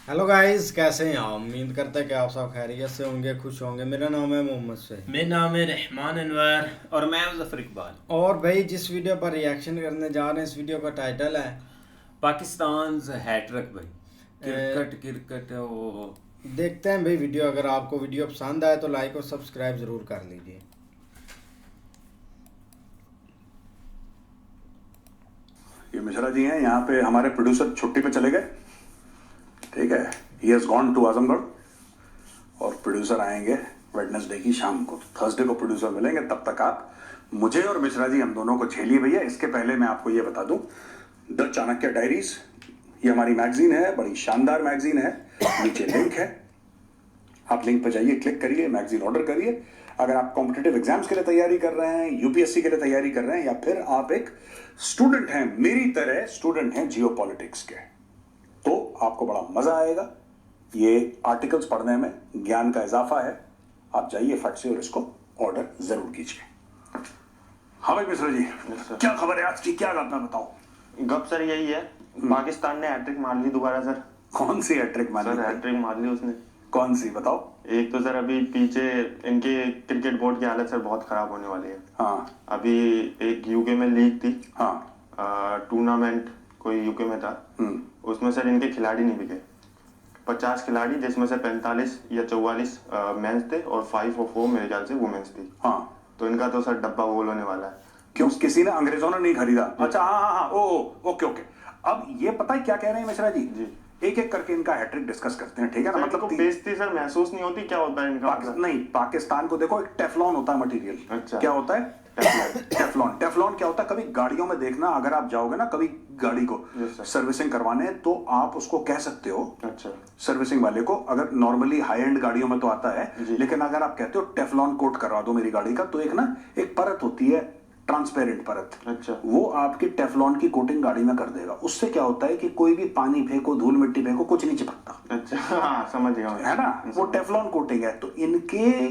Hello guys, कैसे हैं आप? उम्मीद करते हैं कि आप सब खैरियत से होंगे, खुश होंगे। मेरा नाम है मोहम्मद से। मेरा नाम है रहमान अनवर। और मैं मुजफ्फर इकबाल। और भाई, जिस वीडियो पर रिएक्शन करने जा रहे हैं, इस वीडियो का टाइटल है पाकिस्तान हैट्रिक भाई। अ, क्रिकेट क्रिकेट वो। देखते हैं भाई वीडियो। अगर आपको वीडियो पसंद आए तो लाइक और सब्सक्राइब ज़रूर कर लीजिए। ये मिश्रा जी हैं, यहाँ पे हमारे प्रोड्यूसर छुट्टी पे चले गए। ठीक है, he has gone to Azamgarh और प्रोड्यूसर आएंगे वेडनेसडे की शाम को। थर्सडे को प्रोड्यूसर मिलेंगे। तब तक आप मुझे और मिश्रा जी हम दोनों को झेलिए भैया। इसके पहले मैं आपको ये बता दूं, द चाणक्य डायरीज ये हमारी मैगजीन है, बड़ी शानदार मैगजीन है। नीचे लिंक है, आप लिंक पर जाइए, क्लिक करिए, मैगजीन ऑर्डर करिए। अगर आप कॉम्पिटिटिव एग्जाम्स के लिए तैयारी कर रहे हैं, यूपीएससी के लिए तैयारी कर रहे हैं, या फिर आप एक स्टूडेंट हैं, मेरी तरह स्टूडेंट हैं जियो पॉलिटिक्स के, तो आपको बड़ा मजा आएगा। ये आर्टिकल्स पढ़ने में ज्ञान का इजाफा है। आप जाइए फट से और इसको ऑर्डर जरूर कीजिए। हाँ भाई मिश्रा जी, क्या खबर है आज की? क्या बात है बताओ। गप सर यही है, पाकिस्तान ने हैट्रिक मार ली दोबारा सर। कौन सी हैट्रिक मारी? सर हैट्रिक मार ली उसने। कौन सी बताओ। एक तो सर अभी पीछे इनके क्रिकेट बोर्ड की हालत सर बहुत खराब होने वाली है। हाँ अभी एक यूके में लीग थी, हाँ। टूर्नामेंट कोई यूके में था। उसमें सर इनके खिलाड़ी नहीं बिके। 50 खिलाड़ी, जिसमें से 45 या 44 मेंस थे और 5 और 4 मेरे ख्याल से वुमेन्स थी। हाँ, तो इनका तो सर डब्बा गोल होने वाला है। क्यों? किसी ने, अंग्रेजों ने नहीं खरीदा? अच्छा, हाँ हाँ हाँ, ओ ओके ओके। अब ये पता है क्या कह रहे हैं मिश्रा जी? जी। एक एक करके इनका हैट्रिक डिस्कस करते हैं, ठीक है ना? मतलब बेइज्जती सर महसूस नहीं होती? क्या होता है इनका मतलब? नहीं, पाकिस्तान को देखो, एक टेफलॉन होता है मटेरियल। अच्छा। क्या होता है? टेफलॉन। टेफलॉन क्या होता है? कभी गाड़ियों में देखना, अगर आप जाओगे ना कभी गाड़ी को Yes, sir. सर्विसिंग करवाने, तो आप उसको कह सकते हो, अच्छा। सर्विसिंग वाले को, अगर नॉर्मली हाई एंड गाड़ियों में तो आता है, जी। लेकिन अगर आप कहते हो टेफलॉन कोट करवा दो मेरी गाड़ी का, तो एक ना एक परत होती है, ट्रांसपेरेंट परत। अच्छा। वो आपकी टेफलॉन की कोटिंग गाड़ी में कर देगा। उससे क्या होता है कि कोई भी पानी फेंको, धूल मिट्टी फेंको, कुछ नहीं चिपकता। अच्छा, हाँ समझ गया मैं। है ना? वो टेफलॉन कोटिंग है। तो इनके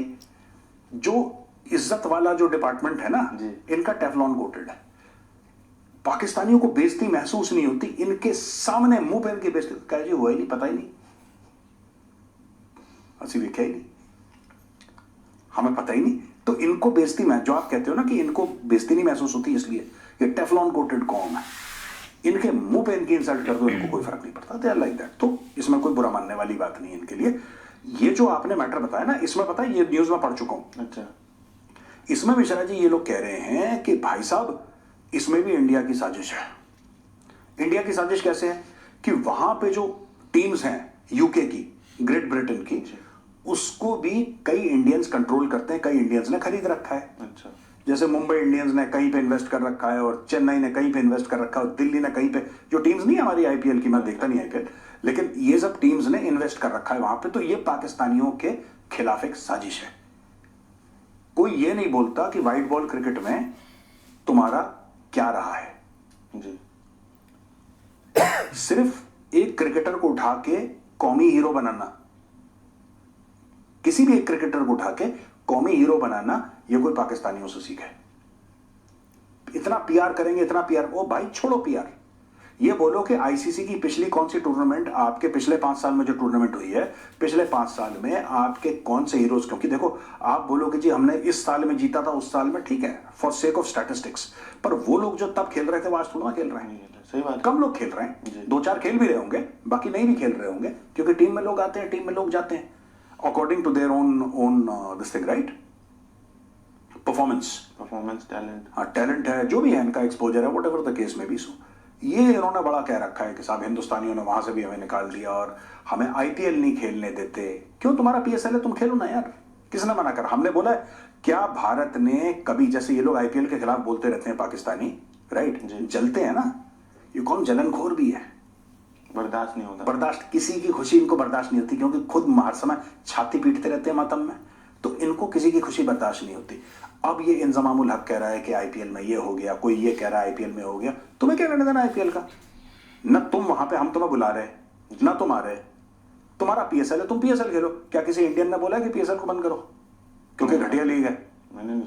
जो इज्जत वाला जो डिपार्टमेंट है ना, जी। इनका टेफलॉन कोटेड है। पाकिस्तानियों को बेइज्जती महसूस नहीं होती, इनके सामने मुंह पे इनकी बेइज्जती कह जी हुआ ही नहीं, पता ही नहीं, असि देखा ही नहीं, हमें पता ही नहीं। तो इनको बेइज्जती में, जो आप कहते हो ना कि इनको बेइज्जती नहीं महसूस होती, इसलिए ये टेफलॉन कोटेड कौम है। इनके मुंह पे इनकी इंसल्ट कर दो, इनको कोई फर्क नहीं पड़ता। They are like that. तो इसमें कोई बुरा मानने वाली बात नहीं है इनके लिए। ये जो आपने मैटर बताया ना, इसमें पता है, ये न्यूज में पढ़ चुका हूं। अच्छा। इसमें मिश्रा जी ये लोग कह रहे हैं कि भाई साहब, इसमें भी इंडिया की साजिश है। इंडिया की साजिश कैसे है कि वहां पे जो टीम्स हैं यूके की, ग्रेट ब्रिटेन की, उसको भी कई इंडियंस कंट्रोल करते हैं, कई इंडियंस ने खरीद रखा है। अच्छा। जैसे मुंबई इंडियंस ने कहीं पे इन्वेस्ट कर रखा है, और चेन्नई ने कहीं पे इन्वेस्ट कर रखा है, और दिल्ली ने कहीं पे, जो टीम्स नहीं हमारी आईपीएल की, मैं देखता नहीं आईपीएल, लेकिन ये सब टीम्स ने इन्वेस्ट कर रखा है वहां पे। तो ये पाकिस्तानियों के खिलाफ एक साजिश है। कोई ये नहीं बोलता कि व्हाइट बॉल क्रिकेट में तुम्हारा क्या रहा है। जी। सिर्फ एक क्रिकेटर को उठा के कौमी हीरो बनाना, किसी भी एक क्रिकेटर को उठा के कौमी हीरो बनाना, ये कोई पाकिस्तानियों से सीखा है। इतना पीआर करेंगे, इतना पीआर। ओ भाई छोड़ो पीआर, ये बोलो कि आईसीसी की पिछली कौन सी टूर्नामेंट, आपके पिछले 5 साल में जो टूर्नामेंट हुई है, पिछले 5 साल में आपके कौन से हीरोज, क्योंकि देखो आप बोलोगे जी हमने इस साल में जीता था, उस साल में, ठीक है, फॉर सेक ऑफ स्टैटिस्टिक्स, पर वो लोग जो तब खेल रहे थे वो आज थोड़ा खेल रहे हैं। सही बात। कम लोग खेल रहे हैं, 2-4 खेल भी रहे होंगे, बाकी नहीं भी खेल रहे होंगे, क्योंकि टीम में लोग आते हैं, टीम में लोग जाते हैं, according to their own this thing, right? Performance talent. हाँ, टैलेंट है, जो भी है, इनका एक्सपोजर है, वट एवर द केस में भी। सो ये इन्होंने बड़ा कह रखा है कि साहब हिंदुस्तानियों ने वहां से भी हमें निकाल दिया और हमें आईपीएल नहीं खेलने देते। क्यों? तुम्हारा पीएसएल है, तुम खेलो ना यार, किसने मना कर? हमने बोला है क्या? भारत ने कभी, जैसे ये लोग आईपीएल के खिलाफ बोलते रहते हैं पाकिस्तानी, राइट, जलते हैं ना, ये कौन जलनखोर भी है, बर्दाश्त नहीं होता। बर्दाश्त, किसी की खुशी इनको बर्दाश्त नहीं होती, क्योंकि खुद हर समय छाती पीटते रहते हैं मातम में, तो इनको किसी की खुशी बर्दाश्त नहीं होती। अब ये इंजमामुल हक कह रहा है कि आईपीएल में ये हो गया, कोई ये कह रहा है आईपीएल में हो गया। तुम्हें क्या करने देना आईपीएल का? न तुम वहां पे, हम तुम्हें बुला रहे, ना तुम आ रहे, तुम्हारा पीएसएल है, तुम पीएसएल खेलो। क्या किसी इंडियन ने बोला है कि पीएसएल को बंद करो क्योंकि घटिया लीग है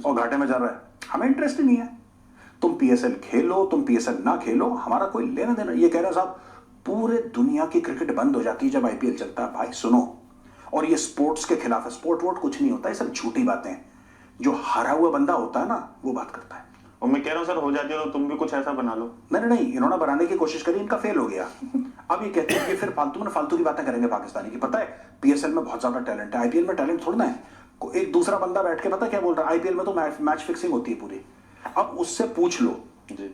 और घाटे में चल रहा है? हमें इंटरेस्ट ही नहीं है। तुम पीएसएल खेलो, तुम पीएसएल ना खेलो, हमारा कोई लेना देना। ये कह रहे हैं साहब पूरे दुनिया की क्रिकेट बंद हो जाती है जब आईपीएल चलता है। भाई सुनो, और ये स्पोर्ट्स के खिलाफ है। स्पोर्ट वोट कुछ नहीं होता, ये सब झूठी बातें हैं। जो हारा हुआ बंदा होता है ना, वो बात करता है। और मैं कह रहा हूँ सर, हो जाती है तो तुम भी कुछ ऐसा बना लो। नहीं, इन्होंने बनाने की कोशिश करी, इनका फेल हो गया। अब ये कहते हैं कि फिर फालतू की बातें करेंगे पाकिस्तानी की। पता है पीएसएल में बहुत ज्यादा टैलेंट है, आईपीएल में टैलेंट थोड़ा ना है। एक दूसरा बंदा बैठ के पता क्या बोल रहा है, आईपीएल में तो मैच फिक्सिंग होती है पूरी। अब उससे पूछ लो जी,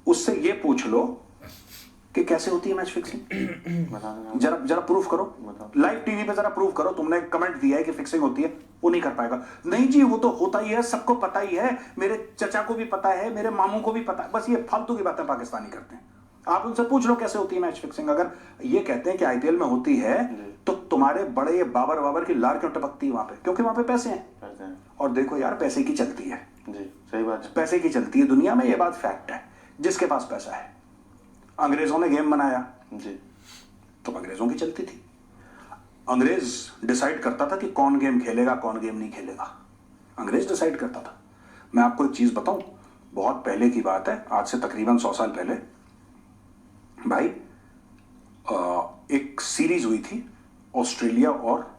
उससे ये पूछ लो कि कैसे होती है मैच फिक्सिंग। जरा प्रूफ करो, लाइव टीवी पे जरा प्रूफ करो। तुमने कमेंट दिया है कि फिक्सिंग होती है, वो नहीं कर पाएगा। नहीं जी, वो तो होता ही है, सबको पता ही है, मेरे चचा को भी पता है, मेरे मामू को भी पता है। बस ये फालतू की बातें पाकिस्तानी करते हैं। आप उनसे पूछ लो कैसे होती है मैच फिक्सिंग। अगर ये कहते हैं कि आईपीएल में होती है, तो तुम्हारे बड़े ये बाबर की लार क्यों टपकती है वहां पे? क्योंकि वहां पे पैसे हैं। और देखो यार, पैसे की चलती है जी, सही बात है। पैसे की चलती है दुनिया में, ये बात फैक्ट है। जिसके पास पैसा है, अंग्रेजों ने गेम बनाया जी, तो अंग्रेजों की चलती थी। अंग्रेज डिसाइड करता था कि कौन गेम खेलेगा, कौन गेम नहीं खेलेगा। अंग्रेज डिसाइड करता था। मैं आपको एक चीज बताऊं, बहुत पहले की बात है, आज से तकरीबन 100 साल पहले भाई, एक सीरीज हुई थी ऑस्ट्रेलिया और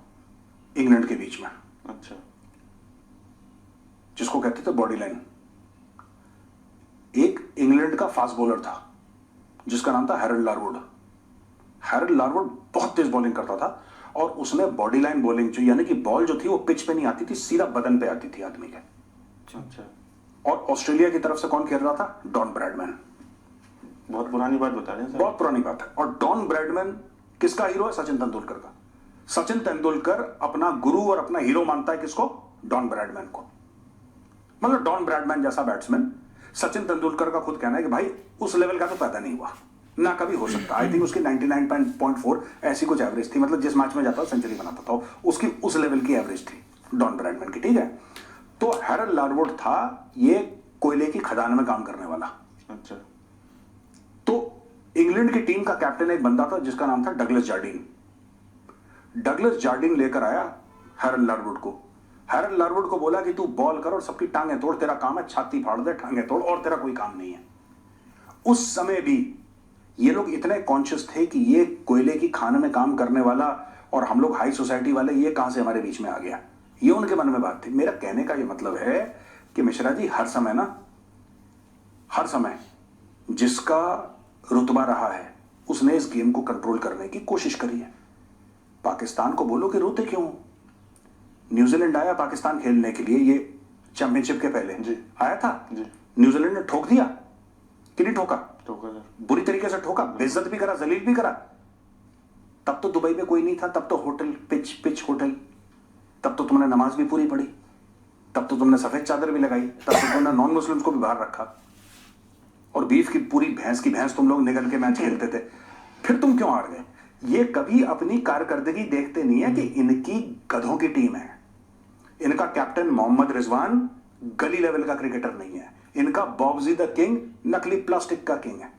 इंग्लैंड के बीच में, अच्छा, जिसको कहते थे बॉडी लाइन। एक इंग्लैंड का फास्ट बॉलर था जिसका नाम था हैरल्ड लारवुड। हैरल्ड लारवुड बहुत तेज बॉलिंग करता था, और उसने बॉडी लाइन बॉलिंग, जो यानी कि बॉल जो थी वो पिच पे नहीं आती थी, सीधा बदन पे आती थी आदमी के। अच्छा। और ऑस्ट्रेलिया की तरफ से कौन खेल रहा था? Don Bradman. बहुत पुरानी बात बता रहे हैं सर। बहुत पुरानी बात है। और डॉन ब्रैडमैन किसका हीरो है? सचिन तेंदुलकर का। सचिन तेंदुलकर अपना गुरु और अपना हीरो मानता है किसको? डॉन ब्रैडमैन को। मतलब डॉन ब्रैडमैन जैसा बैट्समैन सचिन तेंदुलकर का खुद कहना है कि भाई उस लेवल का तो पैदा नहीं हुआ, ना कभी हो सकता। आई थिंक उसकी 99.4 ऐसी कुछ एवरेज थी, मतलब जिस मैच में जाता सेंचुरी बनाता था उसकी उस लेवल की एवरेज थी डॉन ब्रैडमैन की, ठीक है। तो हैरल्ड लारवुड था ये कोयले की खदान में काम करने वाला। अच्छा। तो इंग्लैंड की टीम का कैप्टन एक बंदा था जिसका नाम था डगलस जार्डीन। डगलस जार्डीन लेकर आया हैरल्ड लारवुड को। हैरल्ड लारवुड को बोला कि तू बॉल कर और सबकी टांगें तोड़, तेरा काम है छाती फाड़ दे, टांगें तोड़, और तेरा कोई काम नहीं है। उस समय भी ये लोग इतने कॉन्शियस थे कि ये कोयले की खान में काम करने वाला और हम लोग हाई सोसाइटी वाले, ये कहां से हमारे बीच में आ गया, ये उनके मन में बात थी। मेरा कहने का ये मतलब है कि मिश्रा जी, हर समय जिसका रुतबा रहा है उसने इस गेम को कंट्रोल करने की कोशिश करी है। पाकिस्तान को बोलो कि रोते क्यों? न्यूजीलैंड आया पाकिस्तान खेलने के लिए, ये चैंपियनशिप के पहले जी आया था जी। न्यूजीलैंड ने ठोक दिया कि नहीं ठोका? ठोका सर, बुरी तरीके से ठोका, बेइज्जत भी करा, जलील भी करा। तब तो दुबई में कोई नहीं था, तब तो होटल पिच होटल, तब तो तुमने नमाज भी पूरी पढ़ी, तब तो तुमने सफेद चादर भी लगाई, तब तो तुमने नॉन मुस्लिम्स को भी बाहर रखा, और बीफ की पूरी भैंस की भैंस तुम लोग निकल के मैच खेलते थे। फिर तुम क्यों हार गए? ये कभी अपनी कारकर्दगी देखते नहीं है कि इनकी गधों की टीम है। इनका कैप्टन मोहम्मद रिजवान गली लेवल का क्रिकेटर नहीं है। इनका बॉब्जी द किंग नकली प्लास्टिक का किंग है।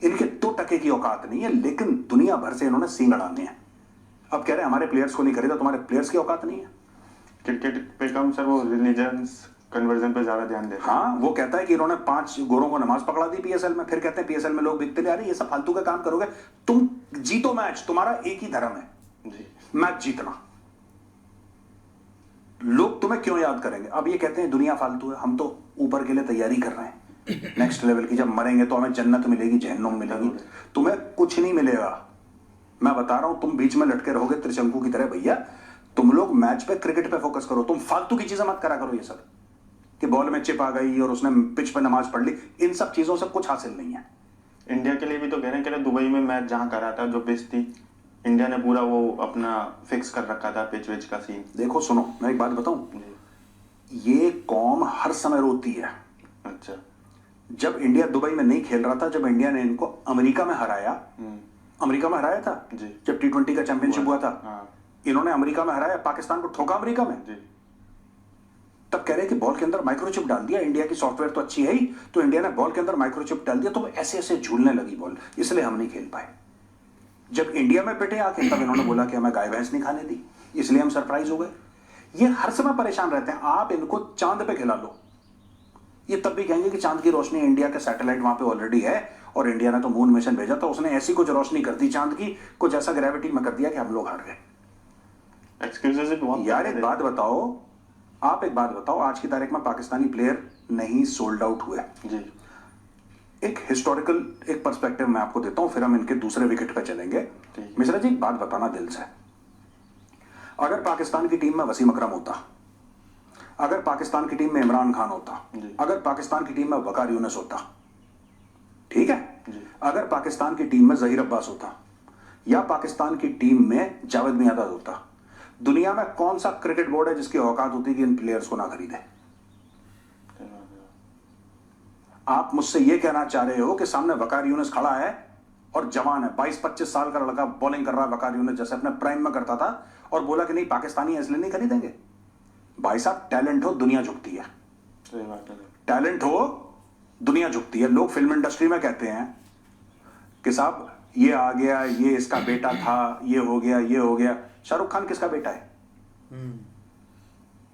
इनके 2 टके की औकात नहीं है, लेकिन दुनिया भर से इन्होंने सींग अड़ाने हैं। अब कह रहे हैं हमारे प्लेयर्स को नहीं खरीदा, तुम्हारे प्लेयर्स की औकात नहीं है। क्रिकेट पे कम सर, वो रिलीजन्स कन्वर्जन पे ज्यादा ध्यान देते हैं। हाँ, वो कहता है कि इन्होंने 5 गोरों को नमाज पकड़ा दी पीएसएल में, फिर कहते हैं पीएसएल में लोग बिकते नहीं। अरे ये सब फालतू का काम करोगे तुम, जीतो मैच, तुम्हारा एक ही धर्म है जी, मैच जीतना। लोग तुम्हें क्यों याद करेंगे? अब ये कहते हैं दुनिया फालतू है, हम तो ऊपर के लिए तैयारी कर रहे हैं नेक्स्ट लेवल की। जब मरेंगे तो हमें जन्नत मिलेगी, जहन्नुम मिलेगी, तुम्हें कुछ नहीं मिलेगा। मैं बता रहा हूं, तुम बीच में लटके रहोगे त्रिशंकु की तरह। भैया तुम लोग मैच पे, क्रिकेट पे फोकस करो, तुम फालतू की चीजें मत करा करो। ये सब कि बॉल में चिप आ गई और उसने पिच पे नमाज पढ़ ली, इन सब चीजों से कुछ हासिल नहीं है। इंडिया के लिए भी तो कह रहे हैं, दुबई में मैच जहां करा था, जो पिच थी, इंडिया ने पूरा वो अपना फिक्स कर रखा था, पिच विच का सीन। देखो सुनो, मैं एक बात बताऊं, ये कौम हर समय रोती है। अच्छा। जब इंडिया दुबई में नहीं खेल रहा था, जब इंडिया ने इनको अमेरिका में हराया, अमेरिका में हराया था जी, जब T20 का चैंपियनशिप हुआ था, हाँ। इन्होंने अमेरिका में हराया, पाकिस्तान को ठोका अमेरिका में जी। तब कह रहे कि बॉल के अंदर माइक्रोचिप डाल दिया, इंडिया की सॉफ्टवेयर तो अच्छी है ही, तो इंडिया ने बॉल के अंदर माइक्रोचिप डाल दिया, तो ऐसे ऐसे झूलने लगी बॉल, इसलिए हम नहीं खेल पाए। जब इंडिया में पिटे आके, तब इन्होंने बोला कि हमें गाय भैंस नहीं खाने दी, इसलिए हम सरप्राइज हो गए। ये हर समय परेशान रहते हैं। आप इनको चांद पे खिला लो, ये तब भी कहेंगे कि चांद की रोशनी, इंडिया का सैटेलाइट वहां पे ऑलरेडी है और इंडिया ने तो मून मिशन भेजा, तो उसने ऐसी कुछ रोशनी कर दी चांद की, कुछ ऐसा ग्रेविटी में कर दिया कि हम लोग हार गए। एक्सक्यूजेस बहुत यार एक बात बताओ, आप एक बात बताओ, आज की तारीख में पाकिस्तानी प्लेयर नहीं सोल्ड आउट हुए। जी। एक हिस्टोरिकल एक पर्सपेक्टिव मैं आपको देता हूं, फिर हम इनके दूसरे विकेट पे चलेंगे। मिश्रा जी एक बात बताना दिल से, अगर पाकिस्तान की टीम में वसीम अकरम होता, अगर पाकिस्तान की टीम में इमरान खान होता, अगर पाकिस्तान की टीम में वकार यूनुस होता, ठीक है, अगर पाकिस्तान की टीम में जहीर अब्बास होता, या पाकिस्तान की टीम में जावेद मियांदाद होता, दुनिया में कौन सा क्रिकेट बोर्ड है जिसकी औकात होती कि इन प्लेयर्स को ना खरीदे? आप मुझसे यह कहना चाह रहे हो कि सामने वकार यूनुस खड़ा है और जवान है, 22-25 साल का लड़का बॉलिंग कर रहा है, वकार यूनुस जैसे अपने प्राइम में करता था, और बोला कि नहीं पाकिस्तानी है इसलिए नहीं खरीदेंगे? भाई साहब टैलेंट हो दुनिया झुकती है, सही बात है। टैलेंट हो दुनिया झुकती है। लोग फिल्म इंडस्ट्री में कहते हैं कि साहब ये आ गया, ये इसका बेटा था, ये हो गया, ये हो गया। शाहरुख खान किसका बेटा है?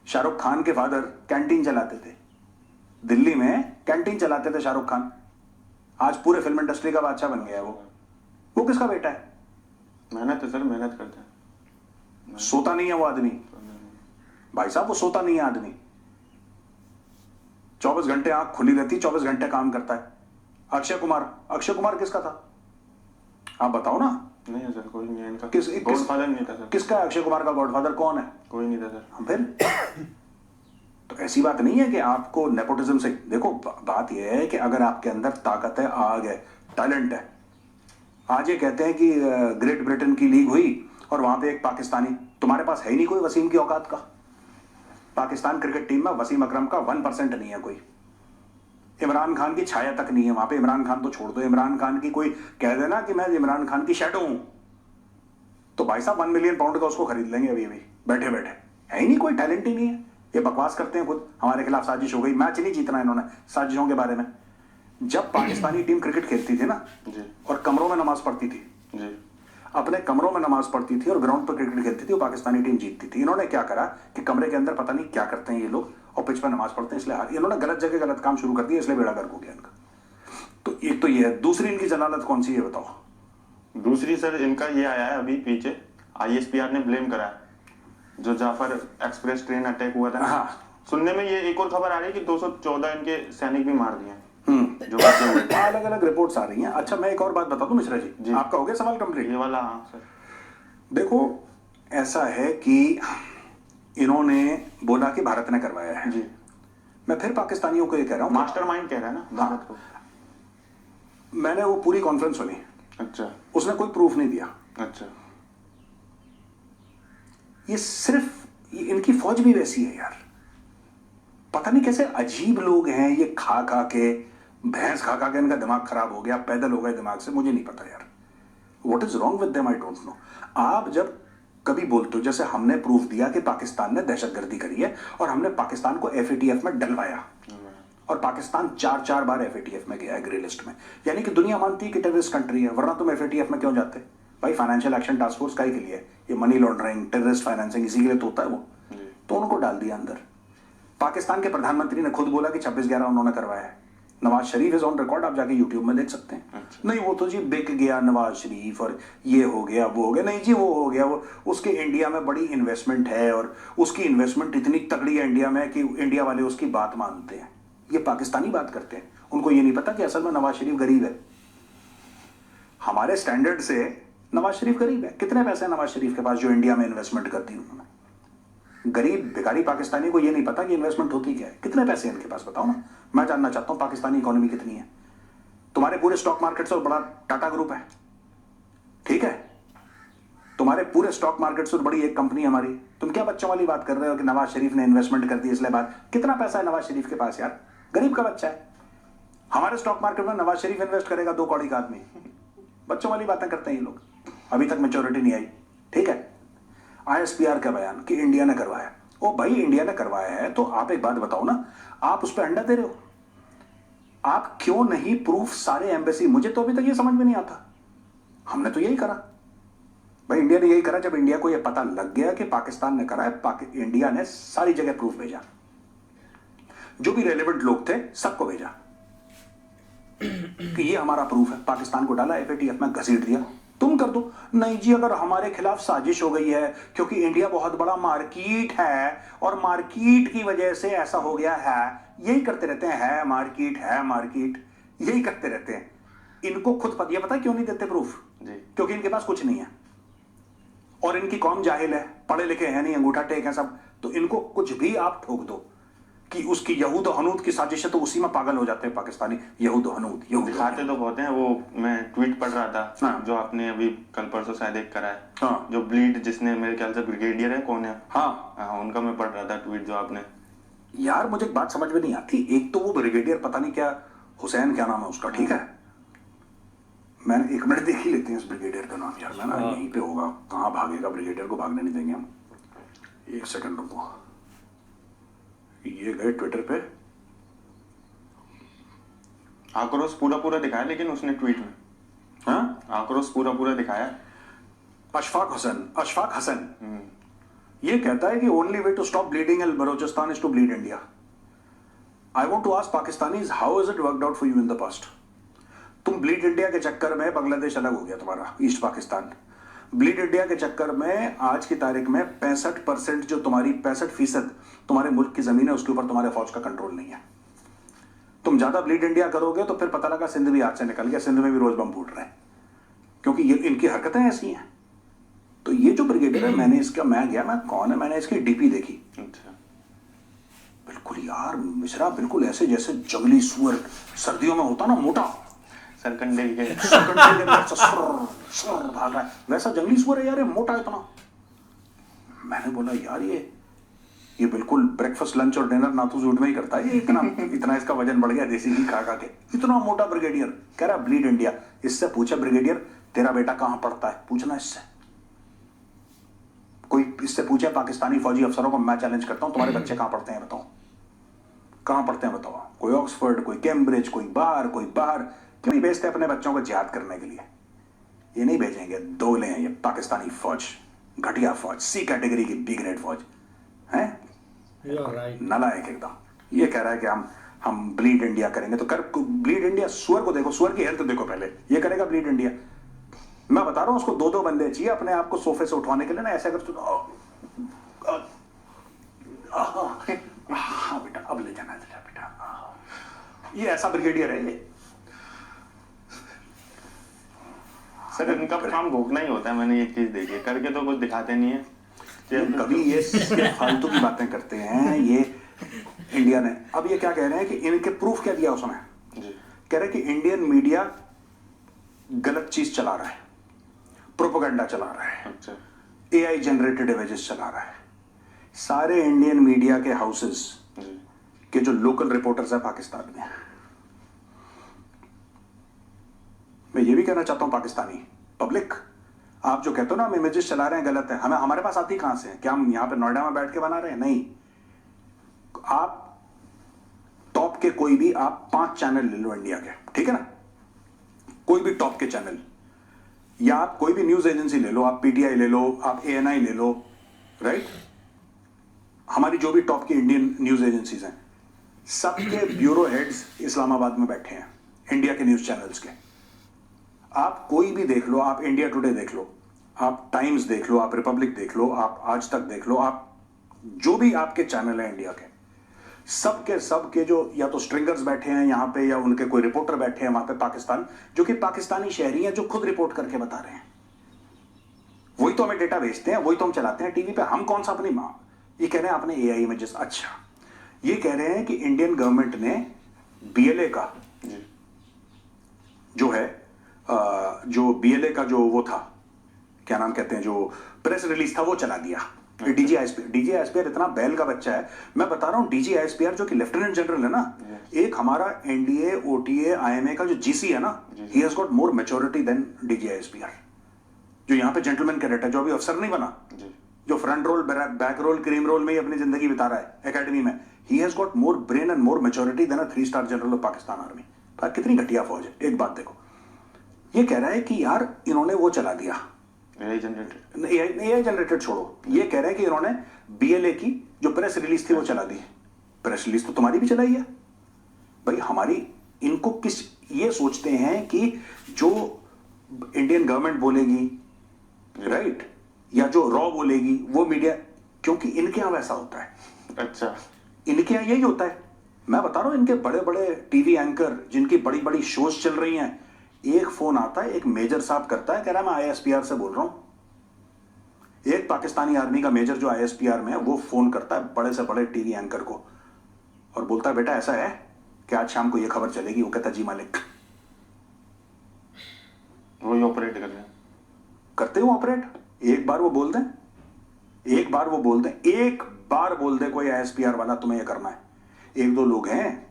शाहरुख खान के फादर कैंटीन चलाते थे दिल्ली में, कैंटीन चलाते थे शाहरुख खान, आज पूरे फिल्म इंडस्ट्री का बादशाह बन गया है वो किसका बेटा है? मेहनत है सर, मेहनत करते हैं। सोता नहीं है वो आदमी, भाई साहब वो सोता नहीं है आदमी, 24 घंटे आंख खुली रहती, 24 घंटे काम करता है। अक्षय कुमार किसका था? आप बताओ ना। नहीं है सर, कोई नहीं है इनका। किस गॉडफादर नहीं था सर। किसका अक्षय कुमार का गॉडफादर कौन है? कोई नहीं था सर। फिर तो ऐसी बात नहीं है कि आपको नेपोटिज्म से, देखो बात यह है कि अगर आपके अंदर ताकत है, आग है, टैलेंट है। आज ये कहते हैं कि ग्रेट ब्रिटेन की लीग हुई और वहां पे एक पाकिस्तानी, तुम्हारे पास है ही नहीं कोई वसीम की औकात का। पाकिस्तान क्रिकेट टीम में वसीम अकरम का 1% नहीं है कोई, इमरान खान की छाया तक नहीं है वहां पे। इमरान खान तो छोड़ दो, इमरान खान की कोई कह देना कि मैं इमरान खान की शैडो हूं, तो भाई साहब 1 मिलियन पाउंड का उसको खरीद लेंगे अभी बैठे बैठे। है ही नहीं, कोई टैलेंट ही नहीं है। ये बकवास करते हैं खुद, हमारे खिलाफ साजिश हो गई, मैच नहीं जीतना इन्होंने साजिशों के बारे में। जब पाकिस्तानी टीम क्रिकेट खेलती थी ना और कमरों में नमाज पढ़ती थी, अपने कमरों में नमाज पढ़ती थी और ग्राउंड पर क्रिकेट खेलती थी, वो पाकिस्तानी टीम जीतती थी। इन्होंने क्या करा कि कमरे के अंदर पता नहीं क्या करते हैं ये लोग, और पिच पर नमाज पढ़ते हैं इसलिए हार। इन्होंने गलत जगह गलत काम शुरू कर दिया, इसलिए बेड़ा गर्क हो गया इनका। तो एक तो ये है। दूसरी इनकी जलालत कौन सी है बताओ? दूसरी सर इनका ये आया है अभी पीछे, ISPR ने ब्लेम करा है जो जाफर एक्सप्रेस ट्रेन अटैक हुआ था ना। हाँ। सुनने में ये एक और खबर आ रही है कि 214 इनके सैनिक भी मार दिए हैं जो बचे हुए थे। अलग अलग रिपोर्ट्स आ रही हैं। अच्छा मैं एक और बात बता दूं मिश्रा जी, आपका हो गया सवाल कंप्लीट? ये वाला हाँ सर। देखो ऐसा है कि इन्होंने बोला कि भारत ने करवाया है। जी। मैं फिर पाकिस्तानियों को ये कह रहा हूं, मास्टरमाइंड कह रहा है ना भारत को। मैंने वो पूरी कॉन्फ्रेंस सुनी। अच्छा। उसने कोई प्रूफ नहीं दिया। अच्छा। ये सिर्फ इनकी फौज भी वैसी है यार, पता नहीं कैसे अजीब लोग हैं ये। खा खा के भैंस खा खा के इनका दिमाग खराब हो गया, पैदल हो गए दिमाग से। मुझे नहीं पता यार what is wrong with them, I don't know. आप जब कभी बोलते हो, जैसे हमने प्रूफ दिया कि पाकिस्तान ने दहशतगर्दी करी है और हमने पाकिस्तान को FATF में डलवाया, और पाकिस्तान 4 बार FATF में गया है ग्रे लिस्ट में, यानी कि दुनिया मानती है कि टेररिस्ट कंट्री है। वरना तुम FATF में क्यों जाते भाई? फाइनेंशियल एक्शन टास्क फोर्स काहे के लिए? ये मनी लॉन्ड्रिंग, टेररिस्ट फाइनेंसिंग, इसी के लिए तो होता है वो। तो उनको डाल दिया अंदर। पाकिस्तान के प्रधानमंत्री ने खुद बोला कि 26/11 उन्होंने करवाया है। Nawaz Sharif is on record, आप जाके यूट्यूब में देख सकते हैं। नहीं वो तो जी बिक गया नवाज शरीफ और ये हो गया वो हो गया। नहीं जी वो हो गया, वो उसके इंडिया में बड़ी इन्वेस्टमेंट है और उसकी इन्वेस्टमेंट इतनी तगड़ी है इंडिया में कि इंडिया वाले उसकी बात मानते हैं। ये पाकिस्तानी बात करते हैं, उनको ये नहीं पता कि असल में नवाज शरीफ गरीब है। हमारे स्टैंडर्ड से नवाज शरीफ गरीब है। कितने पैसे हैं नवाज शरीफ के पास जो इंडिया में इन्वेस्टमेंट कर दी उन्होंने? गरीब भिखारी पाकिस्तानी को ये नहीं पता कि इन्वेस्टमेंट होती क्या है। कितने पैसे हैं इनके पास बताओ ना, मैं जानना चाहता हूं पाकिस्तानी इकोनॉमी कितनी है। तुम्हारे पूरे स्टॉक मार्केट से बड़ा टाटा ग्रुप है, ठीक है? तुम्हारे पूरे स्टॉक मार्केट से बड़ी एक कंपनी हमारी। तुम क्या बच्चों वाली बात कर रहे हो कि नवाज शरीफ ने इन्वेस्टमेंट कर दी इसलिए बात? कितना पैसा है नवाज शरीफ के पास यार? गरीब का बच्चा है। हमारे स्टॉक मार्केट में नवाज शरीफ इन्वेस्ट करेगा 2 कौड़ी का आदमी? बच्चों वाली बातें करते हैं ये लोग। अभी तक मैच्योरिटी नहीं आई, ठीक है? ISPR का बयान कि इंडिया ने करवाया। ओ भाई इंडिया ने करवाया है तो आप एक बात बताओ ना, आप उस पर अंडा दे रहे हो। आप क्यों नहीं प्रूफ सारे एम्बेसी? मुझे तो अभी तक ये समझ में नहीं आता। हमने तो यही करा भाई, इंडिया ने यही करा। जब इंडिया को यह पता लग गया कि पाकिस्तान ने करा है, इंडिया ने सारी जगह प्रूफ भेजा, जो भी रेलेवेंट लोग थे सबको भेजा। कि ये हमारा प्रूफ है, पाकिस्तान को डाला एफएटीएफ में, घसीट दिया, तुम कर दो। नहीं जी, अगर हमारे खिलाफ साजिश हो गई है क्योंकि इंडिया बहुत बड़ा मार्केट है और मार्केट की वजह से ऐसा हो गया है, यही करते रहते हैं, है मार्केट, यही करते रहते हैं। इनको खुद पता क्यों नहीं देते प्रूफ? क्योंकि इनके पास कुछ नहीं है और इनकी कौम जाहिल है, पढ़े लिखे हैं नहीं, अंगूठा टेक है सब, तो इनको कुछ भी आप ठोक दो कि उसकी यहूद हनूद की साजिश है, तो उसी में पागल हो जाते हैं पाकिस्तानी। यहूद हनूद दिखाते तो बहुत हैं। वो मैं ट्वीट पढ़ रहा था, हाँ। जो आपने अभी कल परसों शायद एक करा है, हाँ। जो ब्लीड, जिसने मेरे ख्याल से ब्रिगेडियर है, कौन है, हाँ, उनका मैं पढ़ रहा था ट्वीट जो आपने। यार मुझे एक बात समझ में नहीं आती, एक तो वो ब्रिगेडियर पता नहीं क्या, हुसैन क्या नाम है उसका, ठीक है, मैंने 1 मिनट देख ही लेते हैं इस ब्रिगेडियर का नाम यार, मैं ना यहीं पे होगा, कहाँ भागेगा, ब्रिगेडियर को भागने नहीं देंगे हम। 1 सेकंड रुको, ये गए ट्विटर पे, आक्रोश पूरा दिखाया, लेकिन उसने ट्वीट में, हाँ, आक्रोश पूरा दिखाया। अशफाक हसन ये कहता है कि only way to stop bleeding in Balochistan is to bleed India. I want to ask Pakistanis, how is it worked out for you in the past? तुम ब्लीड इंडिया के चक्कर में, बांग्लादेश अलग हो गया तुम्हारा, ईस्ट पाकिस्तान, ब्लीड इंडिया के चक्कर में आज की तारीख में 65% जो तुम्हारी 65% तुम्हारे मुल्क की जमीन है, उसके ऊपर तुम्हारे फौज का कंट्रोल नहीं है। तुम ज्यादा ब्लीड इंडिया करोगे तो फिर पता लगा सिंध भी हाथ से निकल गया, सिंध में भी रोज बम फूट रहे हैं, क्योंकि ये इनकी हरकतें ऐसी हैं। तो ये जो ब्रिगेडियर है, मैं कौन है, मैंने इसकी डीपी देखी, अच्छा, बिल्कुल यार मिश्रा, बिल्कुल ऐसे जैसे जंगली सुअर सर्दियों में होता ना, मोटा सरकंडे के भाग रहा है, वैसा जंगली सुअर है यार, ये मोटा इतना। मैंने बोला यार ये बिल्कुल ब्रेकफास्ट लंच और डिनर नाथू सूट में ही करता है ये, इतना इसका वजन बढ़ गया देसी घी खा के, इतना मोटा ब्रिगेडियर। कह रहा ब्लीड इंडिया। इससे पूछा ब्रिगेडियर, तेरा बेटा कहां पढ़ता है, पूछना इससे, कोई इससे पूछे पाकिस्तानी फौजी अफसरों को, मैं चैलेंज करता हूं, तुम्हारे बच्चे कहां पढ़ते हैं बताओ, कहां पढ़ते हैं बताओ? कोई ऑक्सफोर्ड, कोई कैम्ब्रिज, कोई बाहर। क्यों नहीं भेजते अपने बच्चों को जिहाद करने के लिए? ये नहीं भेजेंगे, दोगले हैं ये पाकिस्तानी फौज, घटिया फौज, सी कैटेगरी की बी ग्रेड फौज है, नालायक एकदम। ये कह रहा है कि हम ब्लीड इंडिया करेंगे, तो कर ब्लीड इंडिया। सुअर को देखो, सुअर की हेल्थ देखो पहले, ये करेगा ब्लीड इंडिया? मैं बता रहा हूं, उसको 2-2 बंदे चाहिए अपने आप को सोफे से उठवाने के लिए ना, ऐसे अगर हाँ बेटा, अब ले जाना बेटा, ये ऐसा ब्रिगेडियर है ये। सर इनका काम भोगना ही होता है, मैंने एक चीज देखी है, करके तो कुछ दिखाते नहीं है। कभी ये फालतू की बातें करते हैं ये इंडिया ने। अब ये क्या कह रहे हैं कि इनके प्रूफ क्या दिया उसने, कह रहे हैं कि इंडियन मीडिया गलत चीज चला रहा है, प्रोपेगेंडा चला रहा है, अच्छा, एआई जनरेटेड इमेजेस चला रहा है। सारे इंडियन मीडिया के हाउसेस के जो लोकल रिपोर्टर्स हैं पाकिस्तान में, मैं ये भी कहना चाहता हूं पाकिस्तानी पब्लिक, आप जो कहते हो ना हम इमेजेस चला रहे हैं गलत है, हमारे पास आती कहां से है? क्या हम यहां पे नोएडा में बैठ के बना रहे हैं? नहीं, आप टॉप के कोई भी आप 5 चैनल ले लो इंडिया के, ठीक है ना, कोई भी टॉप के चैनल, या आप कोई भी न्यूज एजेंसी ले लो, आप पीटीआई ले लो, आप एएनआई ले लो, राइट, हमारी जो भी टॉप की इंडियन न्यूज एजेंसीज हैं, सबके ब्यूरो हेड्स इस्लामाबाद में बैठे हैं, इंडिया के न्यूज चैनल्स के। आप कोई भी देख लो, आप इंडिया टुडे देख लो, आप टाइम्स देख लो, आप रिपब्लिक देख लो, आप आज तक देख लो, आप जो भी आपके चैनल हैं इंडिया के, सबके जो या तो स्ट्रिंगर्स बैठे हैं यहाँ पे, या उनके कोई रिपोर्टर बैठे हैं वहां पे पाकिस्तान, जो कि पाकिस्तानी शहरी हैं, जो खुद रिपोर्ट करके बता रहे हैं। वही तो हमें डेटा भेजते हैं, वही तो हम चलाते हैं टीवी पे। हम कौन सा अपनी माँ, ये कह रहे हैं आपने एआई इमेजेस। अच्छा, ये कह रहे हैं कि इंडियन गवर्नमेंट ने बीएलए का जो है, जो बीएलए का जो वो था, क्या नाम कहते हैं, जो प्रेस रिलीज था, वो चला दिया। डीजी आईएसपीआर इतना बैल का बच्चा है, मैं बता रहा हूं। डीजी आईएसपीआर जो कि लेफ्टिनेंट जनरल है ना, एक हमारा एनडीए ओटीए आईएमए का जो जीसी है ना, he has got more maturity than DG ISPR, जो यहाँ पे जेंटलमैन कैडेट है, जो अभी अफसर नहीं बना, जो front roll back roll cream roll में ही अपनी जिंदगी बिता रहा है एकेडमी में। He has got more brain and more maturity than a 3 star general of Pakistan army. कितनी घटिया फौज है। एक बात देखो, ये कह रहा है कि यार इन्होंने वो चला दिया, एआई जनरेटेड छोड़ो, ये कह रहे हैं कि इन्होंने बीएलए की जो प्रेस रिलीज थी वो चला दी। प्रेस रिलीज तो तुम्हारी भी चलाई है भाई, हमारी इनको किस, ये सोचते हैं कि जो इंडियन गवर्नमेंट बोलेगी, राइट, या जो रॉ बोलेगी वो मीडिया, क्योंकि इनके यहां वैसा होता है। अच्छा, इनके यहां यही होता है। मैं बता रहा हूं, इनके बड़े बड़े टीवी एंकर जिनकी बड़ी बड़ी शोज चल रही हैं, एक फोन आता है, एक मेजर साहब करता है, कह रहा है मैं आईएसपीआर से बोल रहा हूं। एक पाकिस्तानी आर्मी का मेजर जो आईएसपीआर में है वो फोन करता है बड़े से बड़े टीवी एंकर को और बोलता है बेटा ऐसा है कि आज शाम को ये खबर चलेगी। वो कहता है जी मालिक। वही ऑपरेट कर रहे हैं। करते हो ऑपरेट। एक बार वो बोल दें, एक बार वो बोल दें, एक बार बोल दे कोई आईएसपीआर वाला तुम्हें ये करना है। एक दो लोग हैं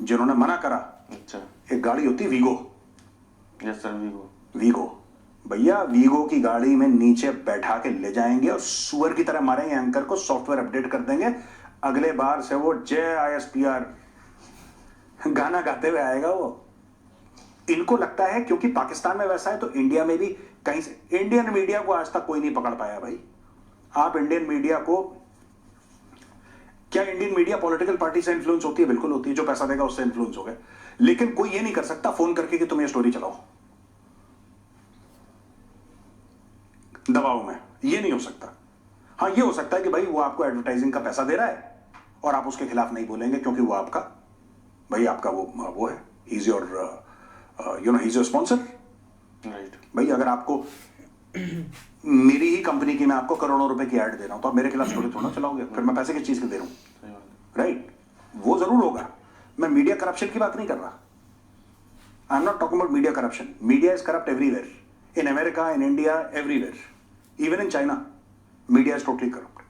जिन्होंने मना करा। अच्छा, एक गाड़ी होती वीगो, यस सर, वीगो भैया, वीगो की गाड़ी में नीचे बैठा के ले जाएंगे और सुअर की तरह मारेंगे एंकर को, सॉफ्टवेयर अपडेट कर देंगे, अगले बार से वो जय आईएसपीआर गाना गाते हुए आएगा वो। इनको लगता है क्योंकि पाकिस्तान में वैसा है तो इंडिया में भी कहीं से। इंडियन मीडिया को आज तक कोई नहीं पकड़ पाया भाई। आप इंडियन मीडिया को, क्या इंडियन मीडिया पॉलिटिकल पार्टी से इन्फ्लुएंस होती है? बिल्कुल होती है। जो पैसा देगा उससे इन्फ्लुएंस हो गए। लेकिन कोई ये नहीं कर सकता फोन करके कि तुम ये स्टोरी चलाओ, दबाव में। ये नहीं हो सकता। हाँ, ये हो सकता है कि भाई वो आपको एडवर्टाइजिंग का पैसा दे रहा है और आप उसके खिलाफ नहीं बोलेंगे क्योंकि वो आपका भाई, आपका वो है, is your you know, is your sponsor, right. भाई अगर आपको मेरी ही कंपनी की मैं आपको करोड़ों रुपए की ऐड दे रहा हूं तो आप मेरे खिलाफ स्टोरी थोड़ा चलाओगे, फिर मैं पैसे किस चीज के दे रहा हूं? सही बात है। राइट, वो जरूर होगा। मैं मीडिया करप्शन की बात नहीं कर रहा। I am not talking about media corruption. Media is corrupt everywhere, in America, in India, everywhere, even in China media is totally corrupt.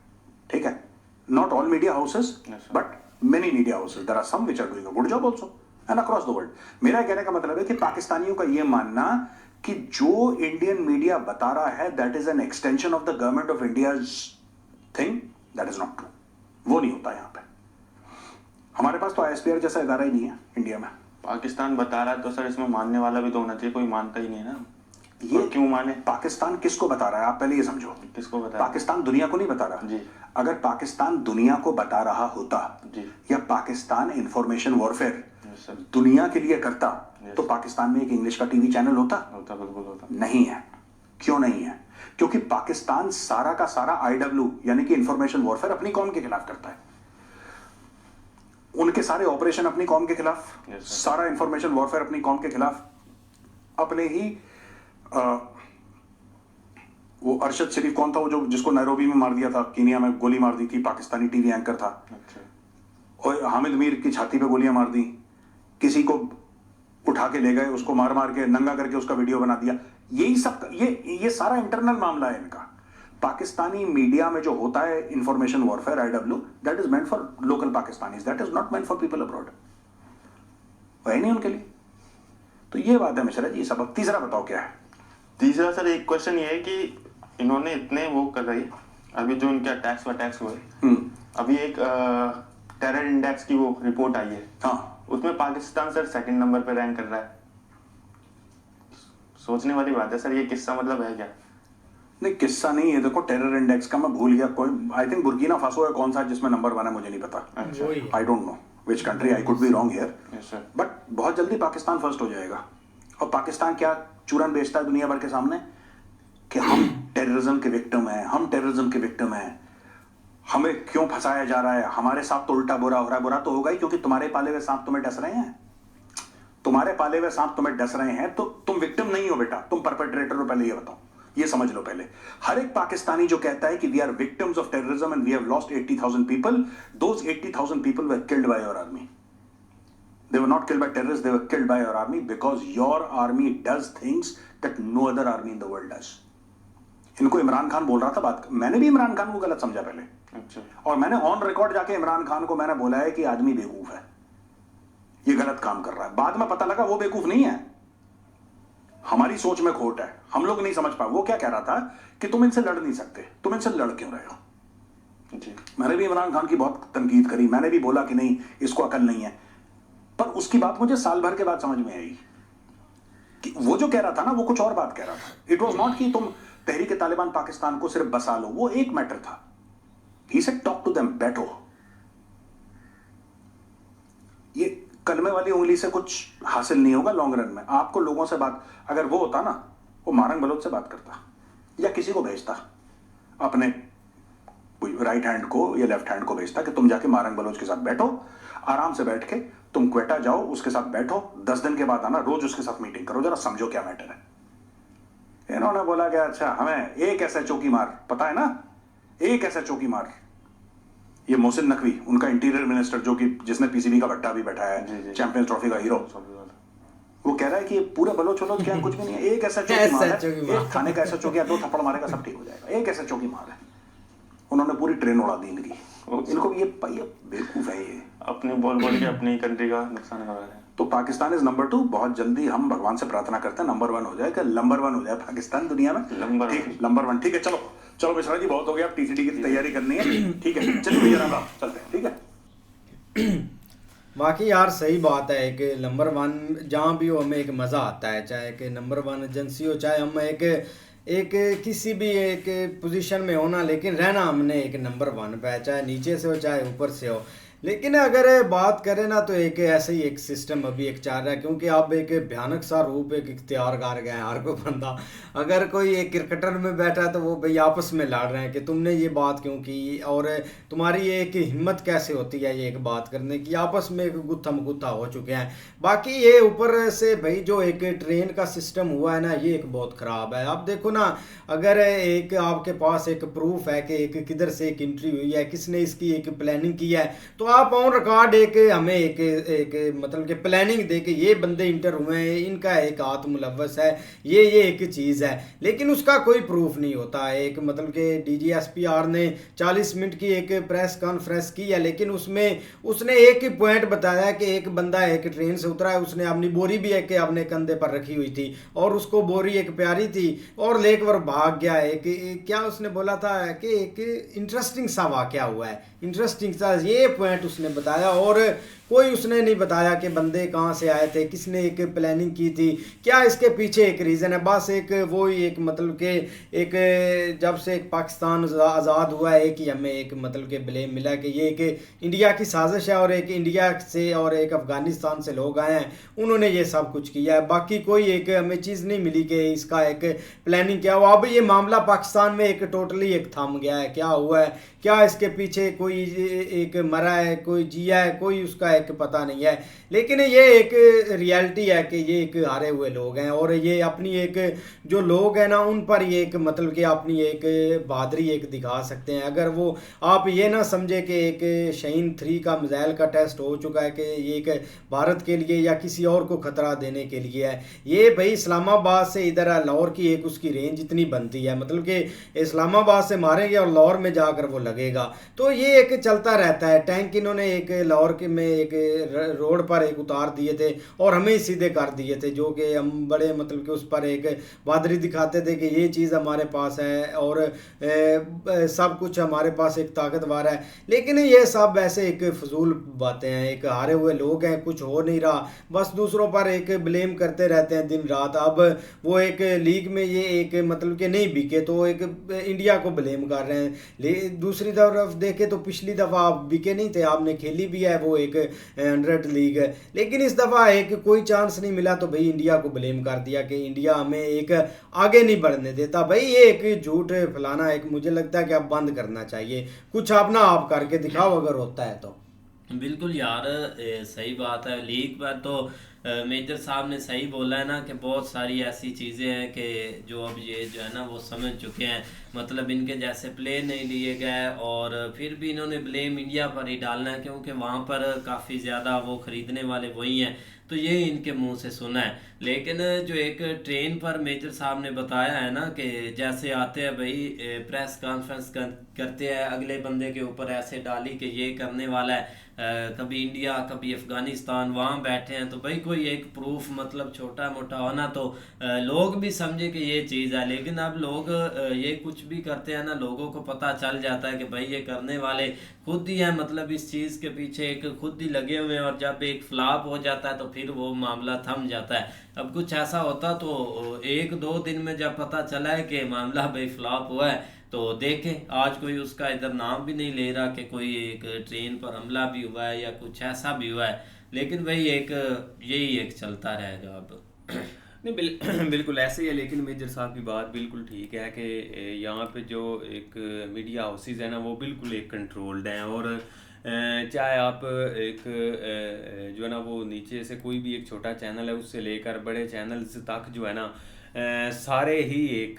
ठीक है, not all media houses but many media houses, there are some which are doing a good job also and across the world. मेरा कहने का मतलब है कि पाकिस्तानियों का यह मानना कि जो इंडियन मीडिया बता रहा है that is an extension of the government of India's thing, that is not true. वो नहीं होता यहां पे। हमारे पास तो आईएसपीआर जैसा इदारा ही नहीं है इंडिया में। पाकिस्तान बता रहा है तो सर इसमें मानने वाला भी तो होना चाहिए, कोई मानता ही नहीं है ना। ये और क्यों माने? पाकिस्तान किसको बता रहा है आप पहले ये समझो। किसको बता रहा है? पाकिस्तान दुनिया को नहीं बता रहा जी। अगर पाकिस्तान दुनिया को बता रहा होता जी। या Pakistan information warfare yes sir. दुनिया के लिए करता Yes. तो पाकिस्तान में एक इंग्लिश का टीवी चैनल होता? होता, बिल्कुल होता। नहीं है। क्यों नहीं है? क्योंकि पाकिस्तान सारा का सारा आईडब्ल्यू यानी कि इंफॉर्मेशन वॉरफेयर अपनी कौम के खिलाफ करता है। उनके सारे ऑपरेशन अपनी कौम के खिलाफ, Yes, sir. सारा इंफॉर्मेशन वॉरफेयर अपनी कौम के खिलाफ। अपने ही वो अरशद शरीफ कौन था वो जो जिसको नैरोबी में मार दिया था, कीनिया में गोली मार दी थी, पाकिस्तानी टीवी एंकर था। अच्छा। और हामिद मीर की छाती पे गोलियां मार दी, किसी को उठा के ले गए, उसको मार मार के नंगा करके उसका वीडियो बना दिया। यही सब ये सारा इंटरनल मामला है इनका। पाकिस्तानी मीडिया में जो होता है information warfare IW, that is meant for local Pakistanis, that is not meant for people abroad. वही नहीं उनके लिए। तो ये बात है मिश्रा जी। सबक तीसरा बताओ क्या है? तीसरा सर एक क्वेश्चन ये है कि इन्होंने इतने वो कर रही, अभी जो इनके अटैक्स हुए, अभी एक टेरर इंडेक्स की वो रिपोर्ट आई है। हाँ, उसमें पाकिस्तान सर सेकंड नंबर पे रैंक कर रहा है। सोचने वाली बात है सर, ये किस्सा मतलब है क्या? नहीं किस्सा नहीं है। देखो टेरर इंडेक्स का मैं भूल गया, कोई आई थिंक बुर्किना फासो है कौन सा जिसमें नंबर 1 है, मुझे नहीं पता। अच्छा। I don't know which country, I could be wrong here, yes sir. But बहुत जल्दी पाकिस्तान फर्स्ट हो जाएगा। और पाकिस्तान क्या चूरन बेचता है दुनिया भर के सामने कि हम टेररिज्म के विक्टिम हैं, हम टेररिज्म के विक्टिम हैं, हमें क्यों फंसाया जा रहा है, हमारे साथ तो उल्टा बुरा हो रहा है। बुरा तो होगा ही क्योंकि तुम्हारे पाले हुए सांप तुम्हें डस रहे हैं। तुम्हारे पाले हुए सांप तुम्हें डस रहे हैं तो तुम विक्टिम नहीं हो बेटा, तुम परपेट्रेटर हो। पहले ये बताओ, ये समझ लो पहले। हर एक पाकिस्तानी जो कहता है कि we are victims of terrorism and we have lost 80,000 people, those 80,000 people were killed by your army. They were not killed by terrorists, they were killed by your army because your army does things that no other army in the world does. इनको इमरान खान बोल रहा था बात, मैंने भी इमरान खान को गलत समझा पहले। अच्छा। और मैंने ऑन रिकॉर्ड जाके इमरान खान को मैंने बोला है कि आदमी बेवकूफ है, ये गलत काम कर रहा है। बाद में पता लगा वो बेवकूफ नहीं है, हमारी सोच में खोट है, हम लोग नहीं समझ पाए। वो क्या कह रहा था कि तुम इनसे लड़ नहीं सकते, तुम इनसे लड़ क्यों रहे हो? जी। मैंने भी इमरान खान की बहुत तनकीद करी, मैंने भी बोला कि नहीं इसको अकल नहीं है, पर उसकी बात मुझे साल भर के बाद समझ में आई कि वो जो कह रहा था ना वो कुछ और बात कह रहा था। इट वॉज नॉट कि तुम तहरीक तालिबान पाकिस्तान को सिर्फ बसा लो, वो एक मैटर था। He said talk to them, बैठो। ये कलमे वाली उंगली से कुछ हासिल नहीं होगा लॉन्ग रन में। आपको लोगों से बात, अगर वो होता ना, वो मारंग बलोच से बात करता या किसी को भेजता, अपने राइट हैंड को या लेफ्ट हैंड को भेजता कि तुम जाके मारंग बलोच के साथ बैठो, आराम से बैठ के तुम क्वेटा जाओ, उसके साथ बैठो, 10 दिन के बाद आना, रोज उसके साथ मीटिंग करो, जरा समझो क्या मैटर है। इन्होंने बोला कि अच्छा हमें एक एसएचओ की मार पता है ना, एक एसएचओ की मार। ये मोहसिन नकवी, उनका इंटीरियर मिनिस्टर, जो कि जिसने पीसीबी का भट्टा भी बैठाया है, चैंपियंस ट्रॉफी का हीरो, वो कह रहा है कि पूरे बलोच वलोच क्या कुछ भी नहीं है, एक एसएचओ की मार है, एक थाने का एसएचओ किया, 2 थप्पड़ मारेगा सब ठीक हो जाएगा, एक एसएचओ की मार है। उन्होंने पूरी ट्रेन उड़ा दी इनकी। इनको ये बेवकूफ है, ये अपनी बोल बोल के अपनी कंट्री का नुकसान कर रहे हैं। तो पाकिस्तान इज नंबर 2। बहुत जल्दी हम भगवान से प्रार्थना करते हैं नंबर 1 हो जाए, कि नंबर 1 हो जाए पाकिस्तान दुनिया में, नंबर 1। ठीक है, चलो चलो मिश्रा जी, बहुत हो गया, अब टीसीडी की तैयारी करनी है। ठीक है, चलिए जरा चलते हैं। ठीक है, बाकी यार सही बात है कि नंबर 1 जहाँ भी हो हमें एक मज़ा आता है, चाहे कि नंबर 1 एजेंसी हो, चाहे हम एक किसी भी एक पोजीशन में होना, लेकिन रहना हमने एक नंबर 1 पे है, चाहे नीचे से हो चाहे ऊपर से हो। लेकिन अगर बात करें ना, तो एक ऐसे ही एक सिस्टम अभी एक चल रहा है, क्योंकि अब एक भयानक सा रूप एक इख्तियार कर गए हैं हर कोई बंदा। अगर कोई एक क्रिकेटर में बैठा है तो वो भाई आपस में लड़ रहे हैं कि तुमने ये बात क्यों की, और तुम्हारी एक हिम्मत कैसे होती है ये एक बात करने की, आपस में एक गुत्थम गुत्था हो चुके हैं। बाकी ये ऊपर से भाई जो एक ट्रेन का सिस्टम हुआ है ना, ये एक बहुत ख़राब है। आप देखो ना, अगर एक आपके पास एक प्रूफ है कि एक किधर से एक एंट्री हुई है, किसने इसकी एक प्लानिंग की है, तो आप ऑन रिकॉर्ड एक हमें एक मतलब कि प्लानिंग दे के ये बंदे इंटर हुए हैं, इनका एक हाथ मुलव्वस है, ये एक चीज़ है, लेकिन उसका कोई प्रूफ नहीं होता। एक मतलब कि डीजीएसपीआर ने 40 मिनट की एक प्रेस कॉन्फ्रेंस की है, लेकिन उसमें उसने एक ही पॉइंट बताया कि एक बंदा एक ट्रेन से उतरा है, उसने अपनी बोरी भी एक अपने कंधे पर रखी हुई थी, और उसको बोरी एक प्यारी थी, और लेकर भाग गया। एक क्या उसने बोला था कि एक इंटरेस्टिंग सा वाकया हुआ है, इंटरेस्टिंग सा ये पॉइंट उसने बताया, और कोई उसने नहीं बताया कि बंदे कहाँ से आए थे, किसने एक प्लानिंग की थी, क्या इसके पीछे एक रीज़न है। बस एक वो ही एक मतलब कि एक जब से एक पाकिस्तान आज़ाद हुआ है, एक ही हमें एक मतलब के ब्लेम मिला कि ये एक इंडिया की साजिश है, और एक इंडिया से और एक अफ़गानिस्तान से लोग आए हैं, उन्होंने ये सब कुछ किया है। बाकी कोई एक हमें चीज़ नहीं मिली कि इसका एक प्लानिंग क्या हुआ। अब ये मामला पाकिस्तान में एक टोटली एक थम गया है, क्या हुआ है, क्या इसके पीछे कोई एक मरा है, कोई जिया है, कोई उसका एक पता नहीं है। लेकिन ये एक रियलिटी है कि ये एक हारे हुए लोग हैं, और ये अपनी एक जो लोग हैं ना, उन पर ये एक मतलब कि अपनी एक बहादुरी एक दिखा सकते हैं। अगर वो आप ये ना समझे कि एक शाहीन 3 का मिसाइल का टेस्ट हो चुका है कि ये एक भारत के लिए या किसी और को खतरा देने के लिए है, ये भाई इस्लामाबाद से इधर लाहौर की एक उसकी रेंज इतनी बनती है, मतलब कि इस्लामाबाद से मारेंगे और लाहौर में जाकर वो लगेगा। तो ये एक चलता रहता है। टैंक इन्होंने एक लाहौर के में एक रोड पर एक उतार दिए थे और हमें ही सीधे कर दिए थे, जो कि हम बड़े मतलब कि उस पर एक बहादुरी दिखाते थे कि ये चीज़ हमारे पास है और सब कुछ हमारे पास एक ताकतवर है। लेकिन ये सब ऐसे एक फजूल बातें हैं, एक हारे हुए लोग हैं, कुछ हो नहीं रहा, बस दूसरों पर एक ब्लेम करते रहते हैं दिन रात। अब वो एक लीग में ये एक मतलब कि नहीं बिके तो एक इंडिया को ब्लेम कर रहे हैं। दूसरी तरफ देखे तो पिछली दफ़ा आप बिके नहीं थे, आपने खेली भी है वो एक 100 लीग है, लेकिन इस दफ़ा एक कोई चांस नहीं मिला तो भाई इंडिया को ब्लेम कर दिया कि इंडिया हमें एक आगे नहीं बढ़ने देता। भाई ये एक झूठ फैलाना एक मुझे लगता है कि अब बंद करना चाहिए, कुछ अपना आप करके दिखाओ अगर होता है तो। बिल्कुल यार, सही बात है। लीग पर तो मेजर साहब ने सही बोला है ना कि बहुत सारी ऐसी चीज़ें हैं कि जो अब ये जो है ना वो समझ चुके हैं, मतलब इनके जैसे प्ले नहीं लिए गए और फिर भी इन्होंने ब्लेम इंडिया पर ही डालना है क्योंकि वहाँ पर काफ़ी ज़्यादा वो ख़रीदने वाले वही हैं, तो ये इनके मुंह से सुना है। लेकिन जो एक ट्रेन पर मेजर साहब ने बताया है ना कि जैसे आते हैं भाई प्रेस कॉन्फ्रेंस करते हैं, अगले बंदे के ऊपर ऐसे डाली कि ये करने वाला है, कभी इंडिया कभी अफ़गानिस्तान, वहाँ बैठे हैं, तो भाई कोई एक प्रूफ मतलब छोटा मोटा होना तो लोग भी समझे कि ये चीज़ है। लेकिन अब लोग ये कुछ भी करते हैं ना, लोगों को पता चल जाता है कि भाई ये करने वाले खुद ही हैं, मतलब इस चीज़ के पीछे एक खुद ही लगे हुए हैं, और जब एक फ्लॉप हो जाता है तो फिर वो मामला थम जाता है। अब कुछ ऐसा होता तो 1-2 दिन में जब पता चला है कि मामला भाई फ्लॉप हुआ है, तो देखें आज कोई उसका इधर नाम भी नहीं ले रहा कि कोई एक ट्रेन पर हमला भी हुआ है या कुछ ऐसा भी हुआ है। लेकिन भाई एक यही एक चलता रहेगा अब। नहीं बिल्कुल ऐसे ही है, लेकिन मेजर साहब की बात बिल्कुल ठीक है कि यहाँ पे जो एक मीडिया हाउसेज है ना वो बिल्कुल एक कंट्रोल्ड हैं, और चाहे आप एक जो है ना वो नीचे से कोई भी एक छोटा चैनल है उससे लेकर बड़े चैनल्स तक जो है ना सारे ही एक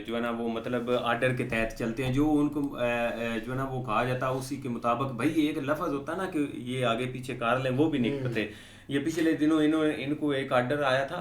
जो है ना वो मतलब आर्डर के तहत चलते हैं, जो उनको जो है ना वो कहा जाता है उसी के मुताबिक। भाई एक लफ्ज़ होता है ना कि ये आगे पीछे कार लें, वो भी नहीं पते। ये पिछले दिनों इनको एक आर्डर आया था,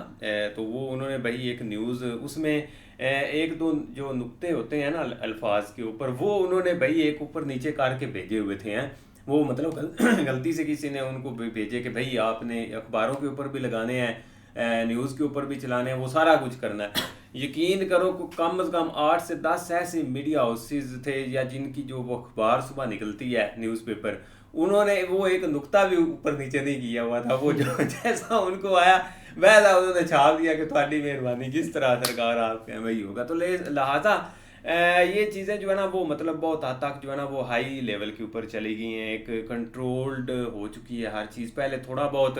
तो वो उन्होंने भाई एक न्यूज़ उसमें एक दो जो नुक्ते होते हैं ना अल्फाज के ऊपर, वो उन्होंने भाई एक ऊपर नीचे करके भेजे हुए थे हैं। वो मतलब गलती से किसी ने उनको भेजे कि भाई आपने अखबारों के ऊपर भी लगाने हैं, न्यूज़ के ऊपर भी चलाने हैं, वो सारा कुछ करना है। यकीन करो कम से कम 8 से 10 ऐसे मीडिया हाउसेज थे या जिनकी जो वो अखबार सुबह निकलती है न्यूज़पेपर, उन्होंने वो एक नुक्ता भी ऊपर नीचे नहीं किया हुआ था। वो जो जैसा उनको आया वैसा उन्होंने छाप दिया कि तुम्हारी मेहरबानी, जिस तरह सरकार आपके वही होगा। तो लिहाजा ये चीज़ें जो है ना वो मतलब बहुत हद तक जो है ना वो हाई लेवल के ऊपर चली गई हैं, एक कंट्रोल्ड हो चुकी है हर चीज़। पहले थोड़ा बहुत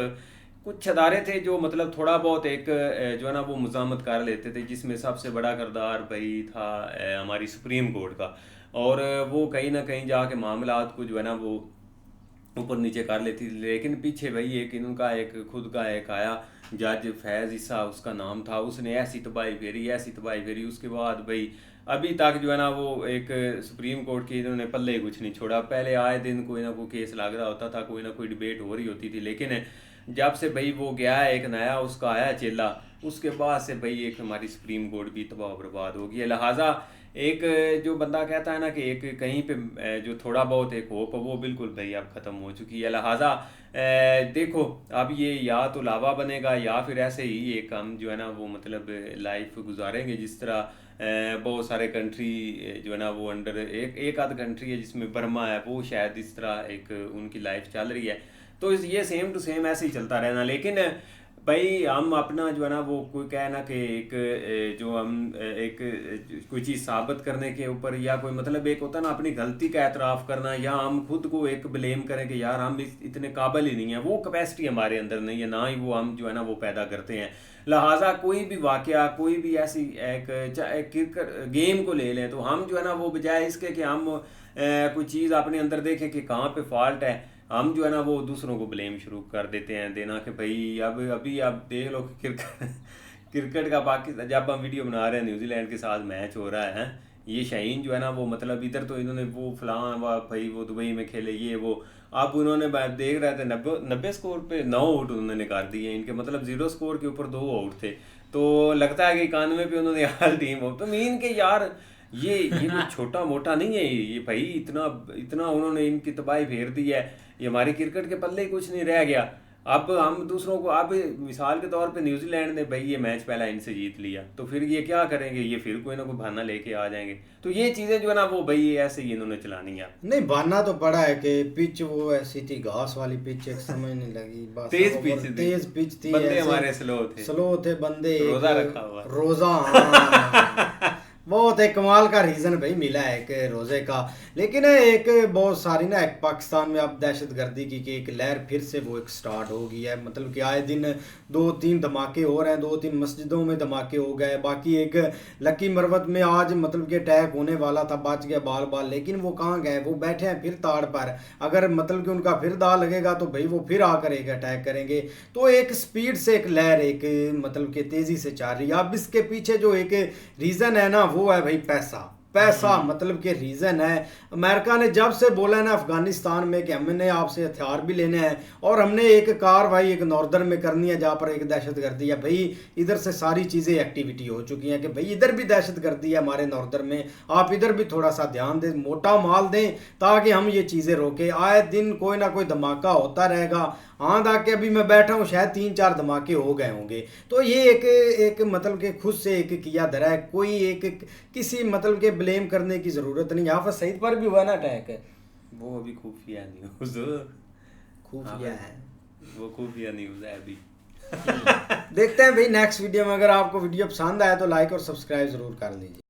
कुछ अदारे थे जो मतलब थोड़ा बहुत एक जो है ना वो मुज़ामत कर लेते थे, जिसमें सबसे बड़ा किरदार भाई था हमारी सुप्रीम कोर्ट का, और वो कहीं ना कहीं जाके मामलात को जो है ना वो ऊपर नीचे कर लेती थी। लेकिन पीछे भाई एक इनका एक खुद का एक आया जज फैज़ ईसा उसका नाम था, उसने ऐसी तबाही फेरी, उसके बाद भाई अभी तक जो है ना वो एक सुप्रीम कोर्ट की इन्होंने पल्ले कुछ नहीं छोड़ा। पहले आए दिन कोई ना कोई केस लग रहा होता था, कोई ना कोई डिबेट हो रही होती थी, लेकिन जब से भाई वो गया है एक नया उसका आया चेला, उसके बाद से भाई एक हमारी सुप्रीम कोर्ट भी तबाह बर्बाद हो गई है। लिहाजा एक जो बंदा कहता है ना कि एक कहीं पे जो थोड़ा बहुत एक होप वो बिल्कुल भाई अब ख़त्म हो चुकी है। लिहाजा देखो अब ये या तो लावा बनेगा या फिर ऐसे ही एक हम जो है ना वो मतलब लाइफ गुजारेंगे जिस तरह बहुत सारे कंट्री जो है ना वो अंडर एक आध कंट्री है जिसमें बर्मा है, वो शायद इस तरह एक उनकी लाइफ चल रही है। तो ये सेम टू सेम ऐसे ही चलता रहना। लेकिन भाई हम अपना जो है ना वो कोई कहे ना कि एक जो हम एक कोई चीज़ साबित करने के ऊपर या कोई मतलब एक होता है ना अपनी गलती का एतराफ़ करना, या हम खुद को एक ब्लेम करें कि यार हम इतने काबिल ही नहीं है, वो कैपेसिटी हमारे अंदर नहीं है, ना ही वो हम जो है ना वो पैदा करते हैं। लिहाजा कोई भी वाक़या कोई भी ऐसी एक चाहे क्रिकेट गेम को ले लें तो हम जो है ना वो बजाय इसके कि हम कोई चीज़ अपने अंदर देखें कि कहाँ पे फॉल्ट है, हम जो है ना वो दूसरों को ब्लेम शुरू कर देते हैं देना कि भाई अब अभी आप देख लो कि क्रिकेट का पाकिस्तान जब हम वीडियो बना रहे हैं न्यूजीलैंड के साथ मैच हो रहा है, ये शाहीन जो है ना वो मतलब इधर तो इन्होंने वो फलां भाई वो दुबई में खेले ये वो, अब उन्होंने देख रहे थे 90 स्कोर पे 9 आउट उन्होंने कर दिए इनके, मतलब 0 स्कोर के ऊपर 2 आउट थे। तो लगता है कि 91 पे उन्होंने हाल टीम हो, तो मीन के यार ये कोई छोटा मोटा नहीं है ये भाई, इतना उन्होंने इनकी तबाही फेर दी है, ये हमारी क्रिकेट के पल्ले ही कुछ नहीं रह गया। अब हम दूसरों को अब मिसाल के तौर पे न्यूजीलैंड ने भाई ये मैच पहला इनसे जीत लिया, तो फिर ये क्या करेंगे, ये फिर कोई ना कोई बहाना लेके आ जाएंगे। तो ये चीज़ें जो है ना वो भाई ऐसे ही इन्होंने चलानी है। नहीं बहाना तो पड़ा है कि पिच वो ऐसी थी घास वाली पिच, एक समझ नहीं लगी बस तेज पिच थी, बंदे हमारे स्लो थे बंदे, रोजा रखा हुआ रोजा बहुत एक कमाल का रीज़न भाई मिला है कि रोज़े का। लेकिन एक बहुत सारी ना एक पाकिस्तान में अब दहशतगर्दी की एक लहर फिर से वो एक स्टार्ट हो गई है, मतलब कि आए दिन 2-3 धमाके हो रहे हैं, 2-3 मस्जिदों में धमाके हो गए, बाकी एक लकी मरवत में आज मतलब कि अटैक होने वाला था, बच गया बाल, लेकिन वो कहाँ गए, वो बैठे हैं फिर ताड़ पर, अगर मतलब कि उनका फिर दाव लगेगा तो भाई वो फिर आकर एक अटैक करेंगे। तो एक स्पीड से एक लहर एक मतलब कि तेज़ी से चल रही है। अब इसके पीछे जो एक रीज़न है ना वो है भाई पैसा मतलब कि रीज़न है। अमेरिका ने जब से बोला है ना अफगानिस्तान में कि हमने आपसे हथियार भी लेने हैं और हमने एक कार्रवाई एक नॉर्दर्न में करनी है जहाँ पर एक दहशतगर्दी है, भाई इधर से सारी चीज़ें एक्टिविटी हो चुकी हैं कि भाई इधर भी दहशतगर्दी है हमारे नॉर्दर्न में, आप इधर भी थोड़ा सा ध्यान दें, मोटा माल दें ताकि हम ये चीज़ें रोकें। आए दिन कोई ना कोई धमाका होता रहेगा, हाँ ताकि अभी मैं बैठा हूँ शायद 3-4 धमाके हो गए होंगे। तो ये एक मतलब कि खुद से एक किया धरा है, कोई एक किसी मतलब के ब्लेम करने की ज़रूरत नहीं। यहाँ पर सईद पर भी हुआ ना अटैक, वो अभी खुफिया न्यूज़ खुफिया है, वो खुफिया न्यूज़ है अभी। देखते हैं भाई नेक्स्ट वीडियो में। अगर आपको वीडियो पसंद आया तो लाइक और सब्सक्राइब ज़रूर कर लीजिए।